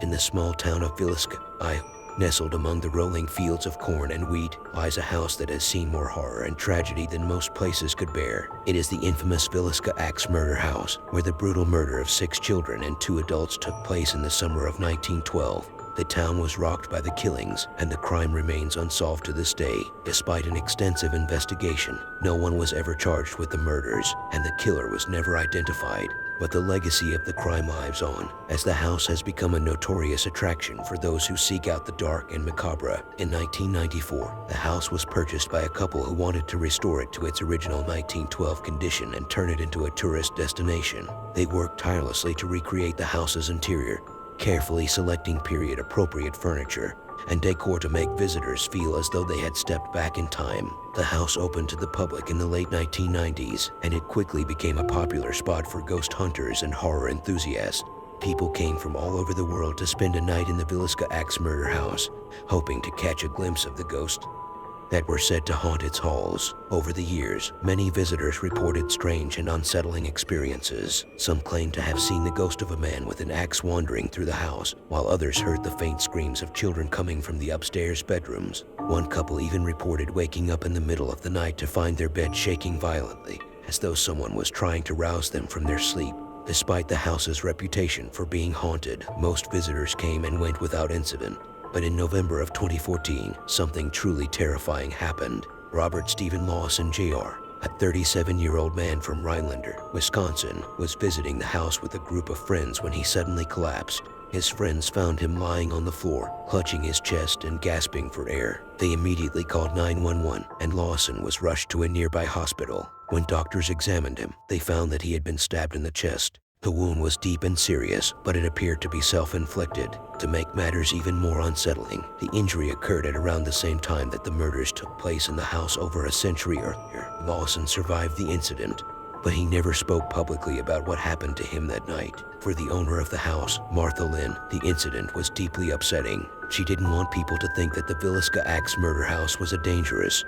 In the small town of Villisca, nestled among the rolling fields of corn and wheat, lies a house that has seen more horror and tragedy than most places could bear. It is the infamous Villisca Axe Murder House, where the brutal murder of 6 children and 2 adults took place in the summer of 1912. The town was rocked by the killings, and the crime remains unsolved to this day. Despite an extensive investigation, no one was ever charged with the murders, and the killer was never identified. But the legacy of the crime lives on, as the house has become a notorious attraction for those who seek out the dark and macabre. In 1994, the house was purchased by a couple who wanted to restore it to its original 1912 condition and turn it into a tourist destination. They worked tirelessly to recreate the house's interior, carefully selecting period-appropriate furniture and decor to make visitors feel as though they had stepped back in time. The house opened to the public in the late 1990s, and it quickly became a popular spot for ghost hunters and horror enthusiasts. People came from all over the world to spend a night in the Villisca Axe Murder House, hoping to catch a glimpse of the ghosts that were said to haunt its halls. Over the years, many visitors reported strange and unsettling experiences. Some claimed to have seen the ghost of a man with an axe wandering through the house, while others heard the faint screams of children coming from the upstairs bedrooms. One couple even reported waking up in the middle of the night to find their bed shaking violently, as though someone was trying to rouse them from their sleep. Despite the house's reputation for being haunted, most visitors came and went without incident. But in November of 2014, something truly terrifying happened. Robert Stephen Lawson Jr., a 37-year-old man from Rhinelander, Wisconsin, was visiting the house with a group of friends when he suddenly collapsed. His friends found him lying on the floor, clutching his chest and gasping for air. They immediately called 911, and Lawson was rushed to a nearby hospital. When doctors examined him, they found that he had been stabbed in the chest. The wound was deep and serious, but it appeared to be self-inflicted. To make matters even more unsettling, the injury occurred at around the same time that the murders took place in the house over a century earlier. Lawson survived the incident, but he never spoke publicly about what happened to him that night. For the owner of the house, Martha Lynn, the incident was deeply upsetting. She didn't want people to think that the Villisca Axe Murder House was a dangerous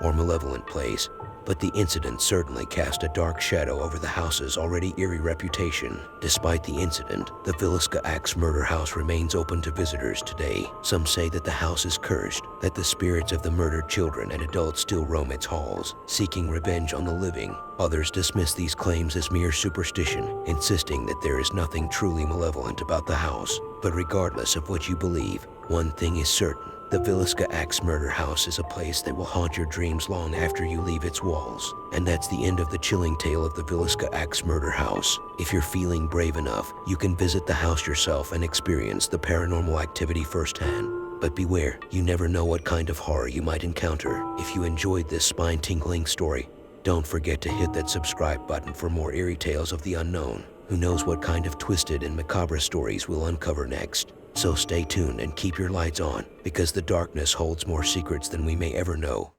or malevolent place. But the incident certainly cast a dark shadow over the house's already eerie reputation. Despite the incident, the Villisca Axe Murder House remains open to visitors today. Some say that the house is cursed, that the spirits of the murdered children and adults still roam its halls, seeking revenge on the living. Others dismiss these claims as mere superstition, insisting that there is nothing truly malevolent about the house. But regardless of what you believe, one thing is certain. The Villisca Axe Murder House is a place that will haunt your dreams long after you leave its walls. And that's the end of the chilling tale of the Villisca Axe Murder House. If you're feeling brave enough, you can visit the house yourself and experience the paranormal activity firsthand. But beware, you never know what kind of horror you might encounter. If you enjoyed this spine-tingling story, don't forget to hit that subscribe button for more eerie tales of the unknown. Who knows what kind of twisted and macabre stories we'll uncover next. So stay tuned and keep your lights on, because the darkness holds more secrets than we may ever know.